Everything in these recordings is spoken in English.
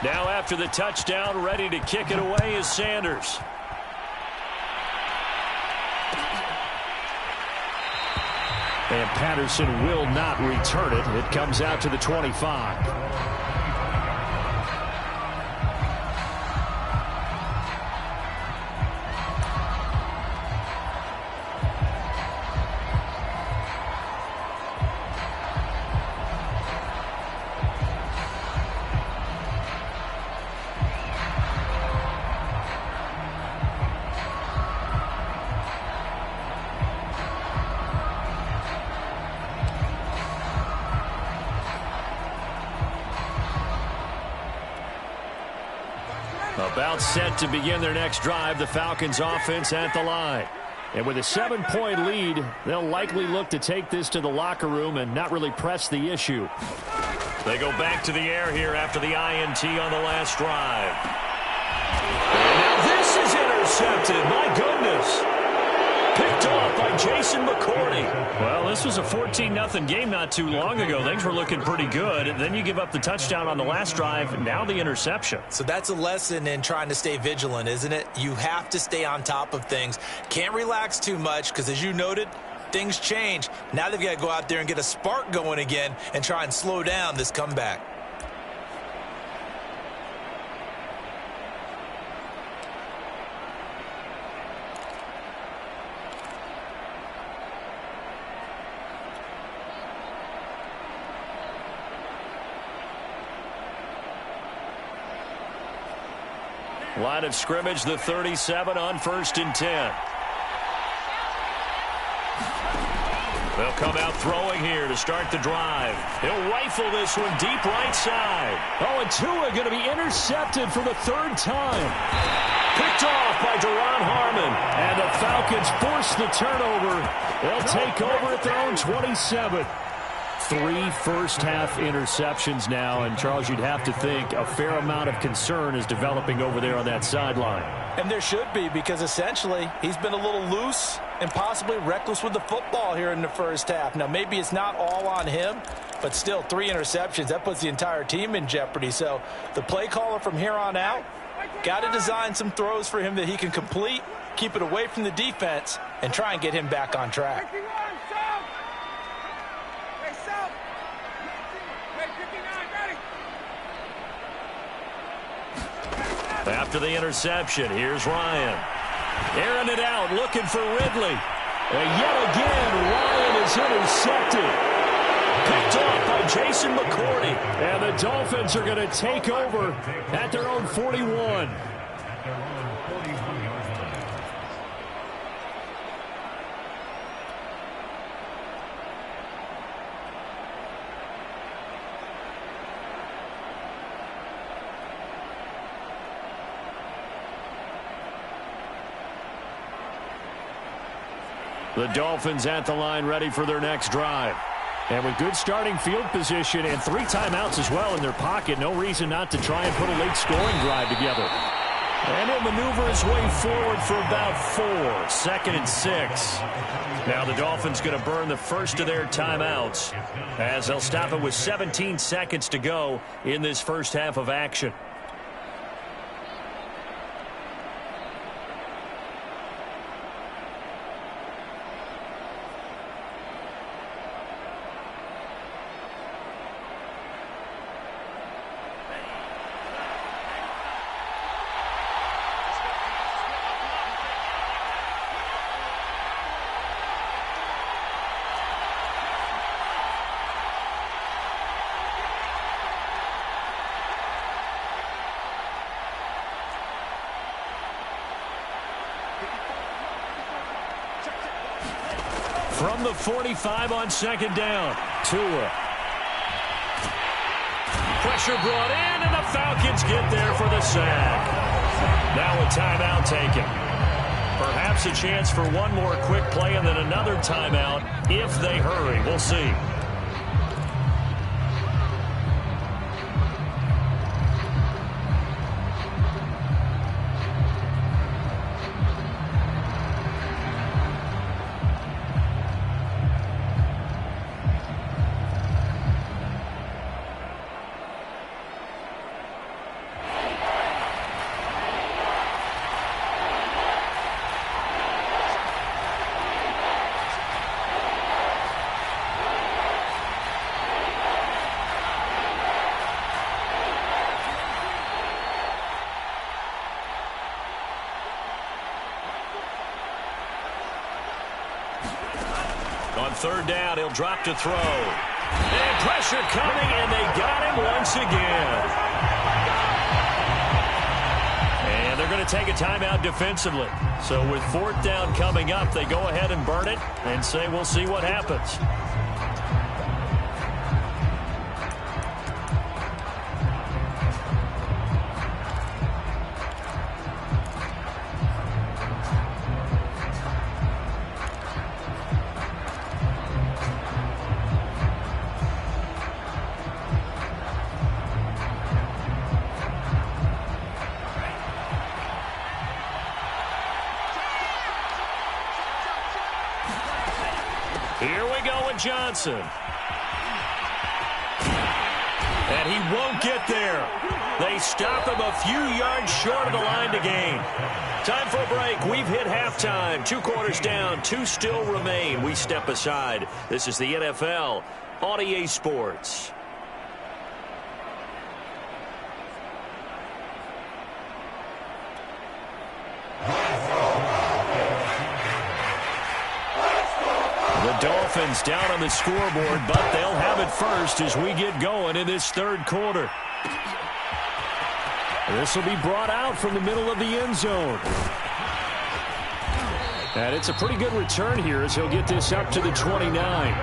Now after the touchdown, ready to kick it away is Sanders. And Patterson will not return it. It comes out to the 25. About set to begin their next drive, the Falcons offense at the line. And with a 7-point lead, they'll likely look to take this to the locker room and not really press the issue. They go back to the air here after the INT on the last drive. And now this is intercepted. My goodness. Picked off by Jason McCourty. Well, this was a 14-0 game not too long ago. Things were looking pretty good. And then you give up the touchdown on the last drive. Now the interception. So that's a lesson in trying to stay vigilant, isn't it? You have to stay on top of things. Can't relax too much because, as you noted, things change. Now they've got to go out there and get a spark going again and try and slow down this comeback. Line of scrimmage, the 37 on 1st and 10. They'll come out throwing here to start the drive. He'll rifle this one deep right side. Oh, and Tua going to be intercepted for the 3rd time. Picked off by Duron Harmon. And the Falcons force the turnover. They'll take over at their own 27. 3 first-half interceptions now, and Charles, you'd have to think a fair amount of concern is developing over there on that sideline. And there should be, because essentially he's been a little loose and possibly reckless with the football here in the first half. Now, maybe it's not all on him, but still 3 interceptions. That puts the entire team in jeopardy. So the play caller from here on out got to design some throws for him that he can complete, keep it away from the defense, and try and get him back on track. After the interception, here's Ryan. Airing it out, looking for Ridley. And yet again, Ryan is intercepted. Picked off by Jason McCourty. And the Dolphins are going to take over at their own 41. The Dolphins at the line, ready for their next drive. And with good starting field position and 3 timeouts as well in their pocket, no reason not to try and put a late scoring drive together. And he'll maneuver his way forward for about 4. 2nd and 6. Now the Dolphins going to burn the first of their timeouts as they'll stop it with 17 seconds to go in this first half of action. From the 45 on 2nd down. Tua. Pressure brought in, and the Falcons get there for the sack. Now a timeout taken. Perhaps a chance for one more quick play and then another timeout if they hurry. We'll see. third down. He'll drop to throw. And pressure coming, and they got him once again. And they're going to take a timeout defensively. So with fourth down coming up, they go ahead and burn it and say we'll see what happens. Here we go with Johnson. And he won't get there. They stop him a few yards short of the line to gain. Time for a break. We've hit halftime. 2 quarters down. 2 still remain. We step aside. This is the NFL on EA Sports. Dolphins down on the scoreboard, but they'll have it first as we get going in this third quarter. This will be brought out from the middle of the end zone. And it's a pretty good return here as he'll get this up to the 29.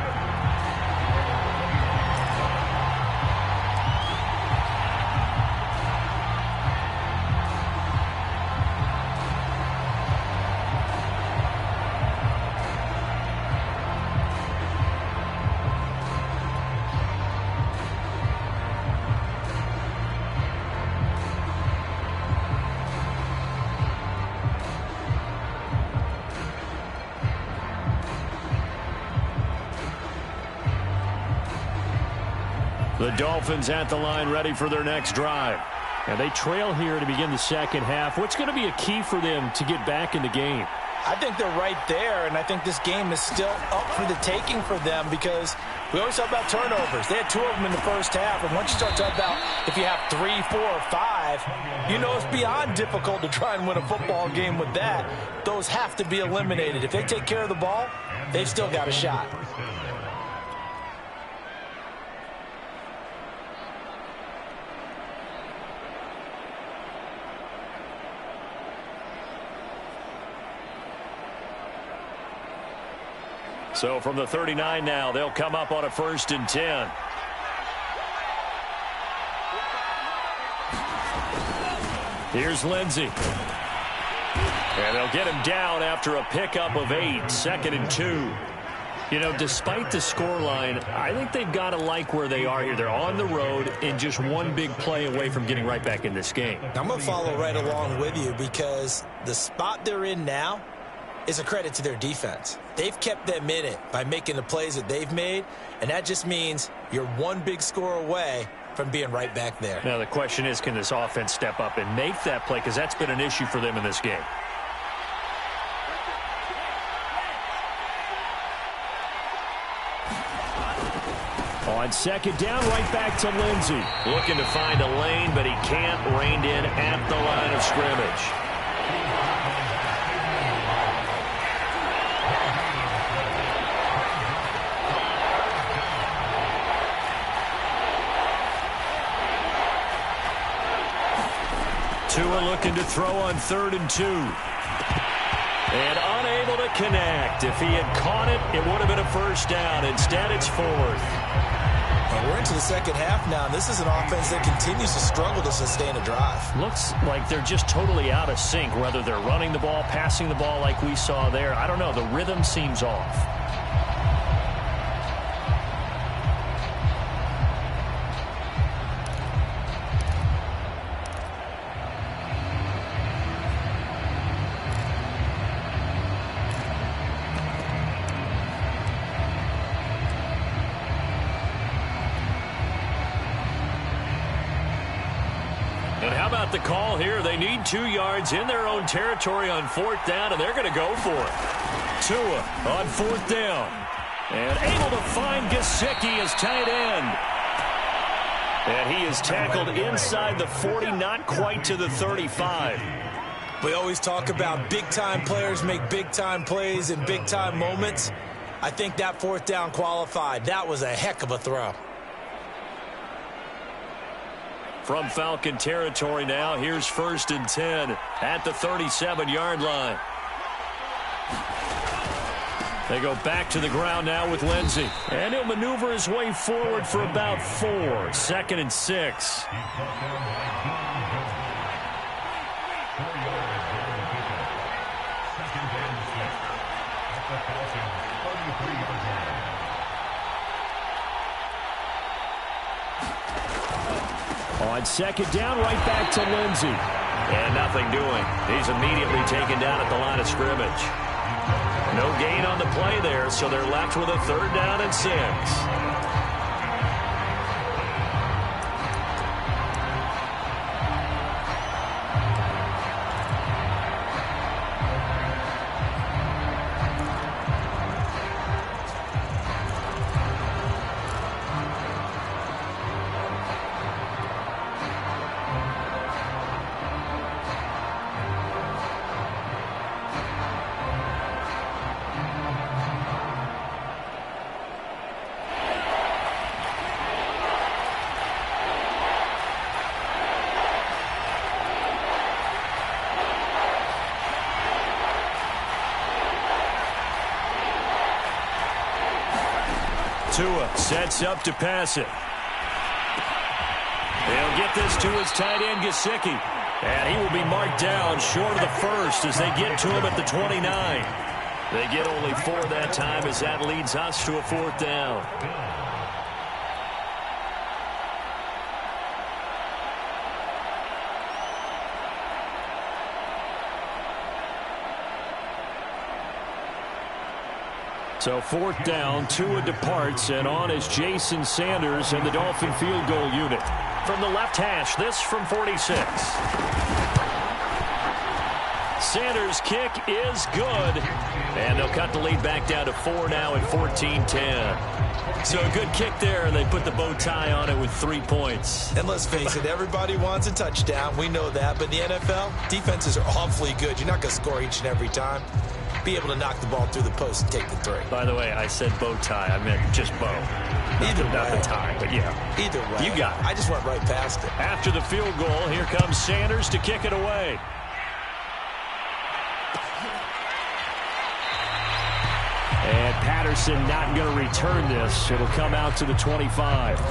The Dolphins at the line ready for their next drive. And they trail here to begin the second half. What's going to be a key for them to get back in the game? I think they're right there, and I think this game is still up for the taking for them because we always talk about turnovers. They had 2 of them in the first half, and once you start talking about if you have 3, 4, or 5, you know it's beyond difficult to try and win a football game with that. Those have to be eliminated. If they take care of the ball, they've still got a shot. So from the 39 now, they'll come up on a 1st and 10. Here's Lindsey. And they'll get him down after a pickup of 8, 2nd and 2. You know, despite the scoreline, I think they've got to like where they are here. They're on the road and just one big play away from getting right back in this game. I'm going to follow right along with you because the spot they're in now is a credit to their defense. They've kept them in it by making the plays that they've made, and that just means you're one big score away from being right back there. Now the question is, can this offense step up and make that play? Because that's been an issue for them in this game. On 2nd down, right back to Lindsey. Looking to find a lane, but he can't. Reined in at the line of scrimmage. Tua looking to throw on 3rd and 2. And unable to connect. If he had caught it, it would have been a 1st down. Instead, it's 4th. Well, we're into the second half now. This is an offense that continues to struggle to sustain a drive. Looks like they're just totally out of sync, whether they're running the ball, passing the ball like we saw there. I don't know. The rhythm seems off. The call here, they need 2 yards in their own territory on 4th down, and they're going to go for it. Tua on 4th down. And able to find Gesicki as tight end. And he is tackled inside the 40, not quite to the 35. We always talk about big-time players make big-time plays in big-time moments. I think that fourth down qualified. That was a heck of a throw. From Falcon territory now, here's 1st and 10 at the 37-yard line. They go back to the ground now with Lindsey. And he'll maneuver his way forward for about 4. 2nd and 6. On 2nd down, right back to Lindsey. And nothing doing. He's immediately taken down at the line of scrimmage. No gain on the play there, so they're left with a 3rd down and 6. Tua sets up to pass it. They'll get this to his tight end, Gesicki. And he will be marked down short of the first as they get to him at the 29. They get only 4 that time as that leads us to a 4th down. So 4th down, Tua departs, and on is Jason Sanders and the Dolphin field goal unit. From the left hash, this from 46. Sanders' kick is good. And they'll cut the lead back down to 4 now at 14-10. So a good kick there, and they put the bow tie on it with 3 points. And let's face it, everybody wants a touchdown. We know that. But in the NFL, defenses are awfully good. You're not going to score each and every time. Be able to knock the ball through the post and take the 3. By the way, I said bow tie. I meant just bow. Either way. Not the tie, but yeah. Either way. You got it. I just went right past it. After the field goal, here comes Sanders to kick it away. And Patterson not going to return this. It'll come out to the 25.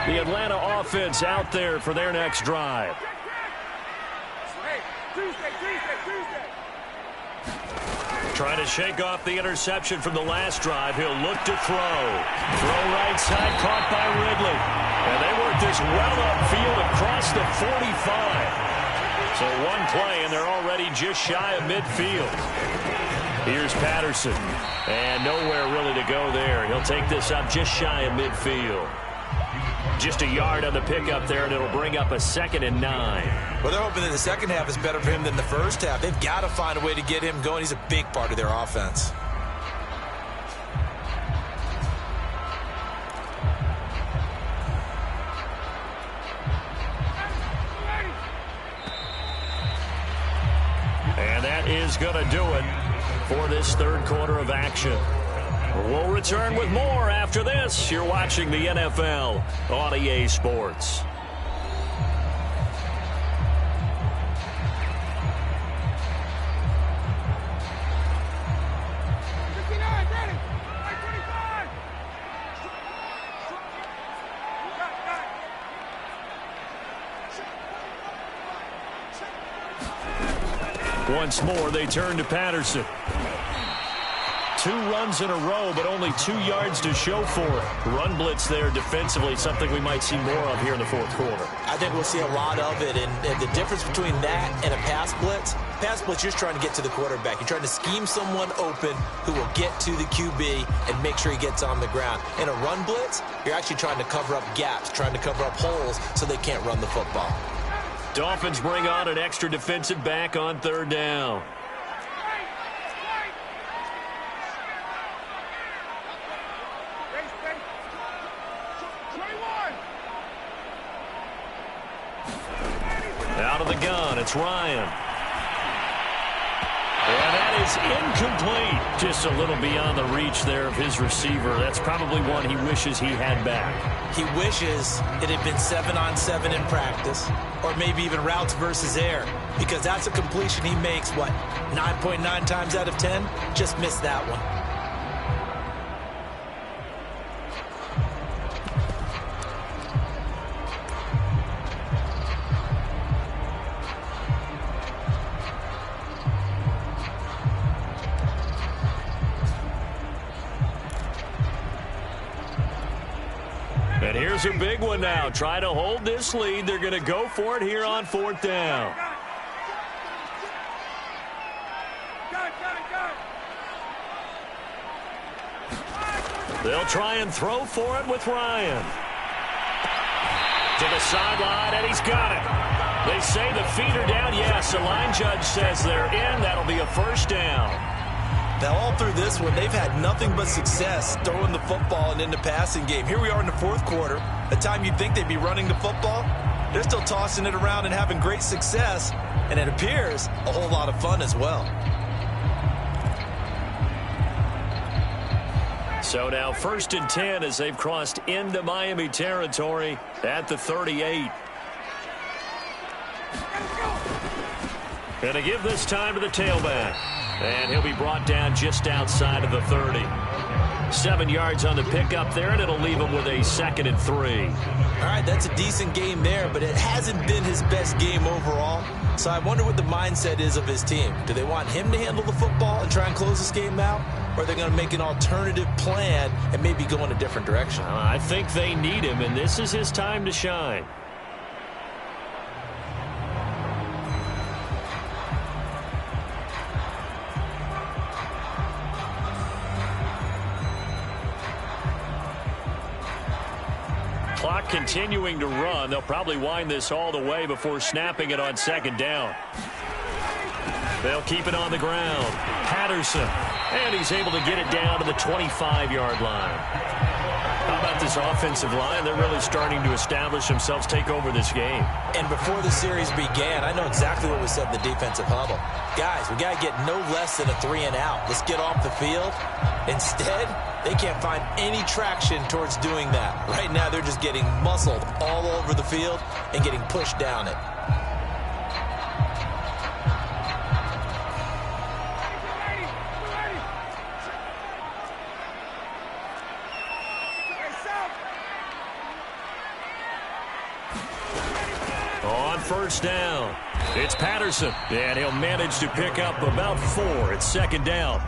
The Atlanta offense out there for their next drive. Trying to shake off the interception from the last drive. He'll look to throw. Throw right side, caught by Ridley. And they work this well upfield across the 45. So one play, and they're already just shy of midfield. Here's Patterson. And nowhere really to go there. He'll take this up just shy of midfield. Just a yard on the pickup there, and it'll bring up a 2nd and 9. Well, they're hoping that the second half is better for him than the first half. They've got to find a way to get him going. He's a big part of their offense. And that is going to do it for this third quarter of action. We'll return with more after this. You're watching the NFL on EA Sports. Once more, they turn to Patterson. 2 runs in a row, but only 2 yards to show for it. Run blitz there defensively, something we might see more of here in the fourth quarter. I think we'll see a lot of it, and the difference between that and a pass blitz, you're just trying to get to the quarterback. You're trying to scheme someone open who will get to the QB and make sure he gets on the ground. In a run blitz, you're actually trying to cover up gaps, trying to cover up holes so they can't run the football. Dolphins bring on an extra defensive back on 3rd down. Out of the gun, it's Ryan. And that is incomplete. Just a little beyond the reach there of his receiver. That's probably one he wishes he had back. He wishes it had been 7-on-7 in practice, or maybe even routes versus air, because that's a completion he makes, 9.9 times out of 10? Just missed that one. And here's a big one now. Try to hold this lead. They're going to go for it here on 4th down. They'll try and throw for it with Ryan. To the sideline, and he's got it. They say the feet are down. Yes, the line judge says they're in. That'll be a 1st down. Now, all through this one, they've had nothing but success throwing the football and in the passing game. Here we are in the 4th quarter. The time you'd think they'd be running the football, they're still tossing it around and having great success. And it appears a whole lot of fun as well. So now 1st and 10 as they've crossed into Miami territory at the 38. And to give this time to the tailback. And he'll be brought down just outside of the 30. 7 yards on the pickup there, and it'll leave him with a 2nd and 3. All right, that's a decent game there, but it hasn't been his best game overall. So I wonder what the mindset is of his team. Do they want him to handle the football and try and close this game out? Or are they going to make an alternative plan and maybe go in a different direction? I think they need him, and this is his time to shine. Clock continuing to run. They'll probably wind this all the way before snapping it on 2nd down. They'll keep it on the ground. Patterson. And he's able to get it down to the 25-yard line. How about this offensive line? They're really starting to establish themselves, take over this game. And before the series began, I know exactly what was said in the defensive huddle. Guys, we got to get no less than a 3-and-out. Let's get off the field. Instead, they can't find any traction towards doing that. Right now, they're just getting muscled all over the field and getting pushed down it. On 1st down, it's Patterson, and he'll manage to pick up about 4. It's 2nd down.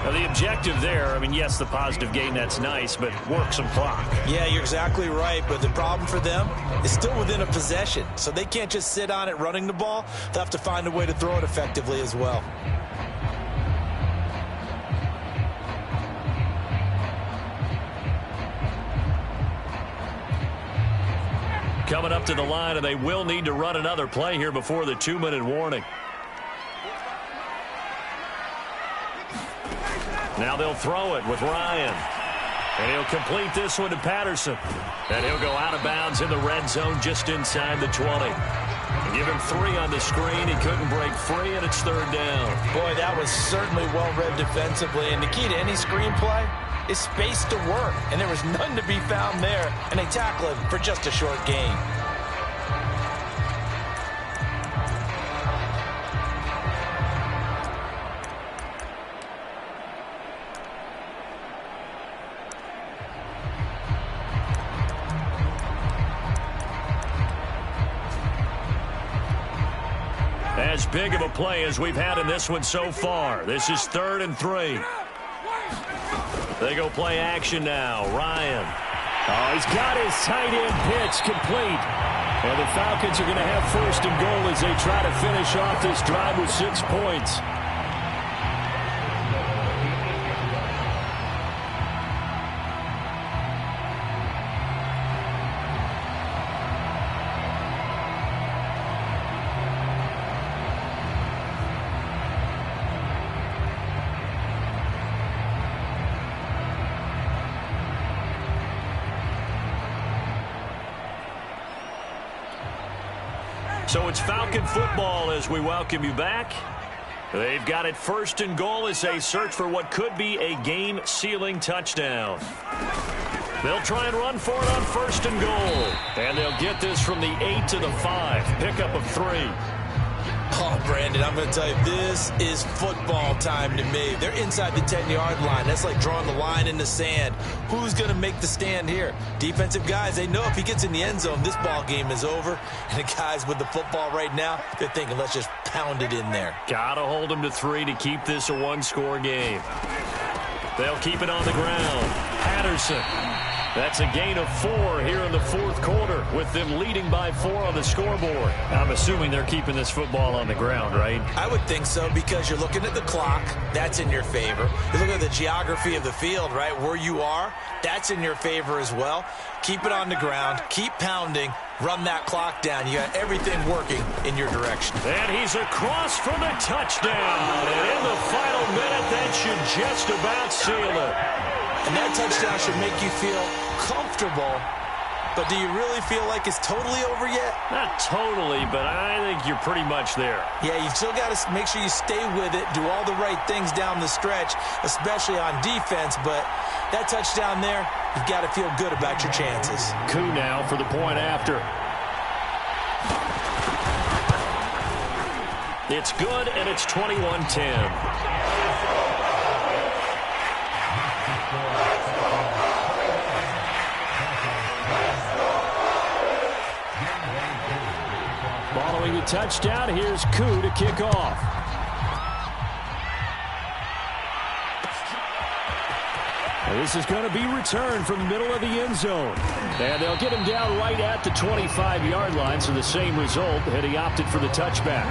Now, the objective there, yes, the positive gain, that's nice, but work some clock. Yeah, you're exactly right, but the problem for them is still within a possession, so they can't just sit on it running the ball. They'll have to find a way to throw it effectively as well. Coming up to the line, and they will need to run another play here before the 2-minute warning. Now they'll throw it with Ryan. And he'll complete this one to Patterson. And he'll go out of bounds in the red zone just inside the 20. Give him 3 on the screen. He couldn't break free, and it's 3rd down. Boy, that was certainly well-read defensively. And the key to any screenplay is space to work. And there was none to be found there. And they tackle him for just a short gain. As big of a play as we've had in this one so far. This is 3rd and 3. They go play action now. Ryan. Oh, he's got his tight end pitch complete. And the Falcons are going to have first and goal as they try to finish off this drive with 6 points. So it's Falcon football as we welcome you back. They've got it first and goal as they search for what could be a game-sealing touchdown. They'll try and run for it on first and goal. And they'll get this from the 8 to the 5. Pickup of 3. Oh, Brandon, I'm going to tell you, this is football time to me. They're inside the 10-yard line. That's like drawing the line in the sand. Who's going to make the stand here? Defensive guys, they know if he gets in the end zone, this ball game is over. And the guys with the football right now, they're thinking, let's just pound it in there. Got to hold them to 3 to keep this a one-score game. They'll keep it on the ground. Patterson. That's a gain of 4 here in the fourth quarter with them leading by 4 on the scoreboard. I'm assuming they're keeping this football on the ground, right? I would think so because you're looking at the clock. That's in your favor. You're looking at the geography of the field, right? Where you are, that's in your favor as well. Keep it on the ground. Keep pounding. Run that clock down. You got everything working in your direction. And he's across for the touchdown. And in the final minute, that should just about seal it. And that touchdown should make you feel comfortable. But do you really feel like it's totally over yet? Not totally, but I think you're pretty much there. Yeah, you still got to make sure you stay with it, do all the right things down the stretch, especially on defense. But that touchdown there, you've got to feel good about your chances. Coup now for the point after. It's good, and it's 21-10. Following the touchdown, here's Coup to kick off. And this is going to be returned from the middle of the end zone. And they'll get him down right at the 25-yard line, so the same result, and he opted for the touchback.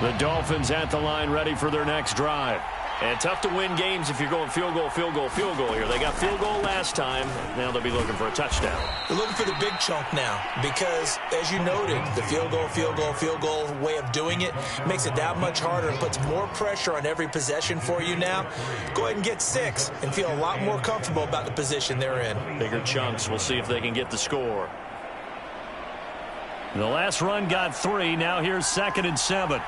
The Dolphins at the line ready for their next drive. And tough to win games if you're going field goal, field goal, field goal here. They got field goal last time. Now they'll be looking for a touchdown. They're looking for the big chunk now because, as you noted, the field goal, field goal, field goal way of doing it makes it that much harder and puts more pressure on every possession for you now. Go ahead and get 6 and feel a lot more comfortable about the position they're in. Bigger chunks. We'll see if they can get the score. The last run got 3. Now here's 2nd and 7.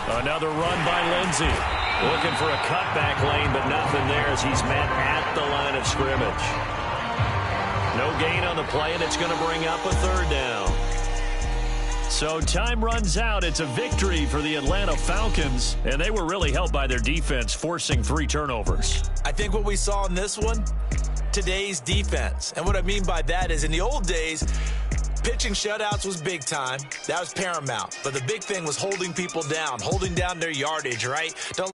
Another run by Lindsey. Looking for a cutback lane, but nothing there as he's met at the line of scrimmage. No gain on the play, and it's going to bring up a 3rd down. So time runs out. It's a victory for the Atlanta Falcons, and they were really helped by their defense, forcing 3 turnovers. I think what we saw in this one, today's defense. And what I mean by that is in the old days, pitching shutouts was big time. That was paramount. But the big thing was holding people down, holding down their yardage, right? Don't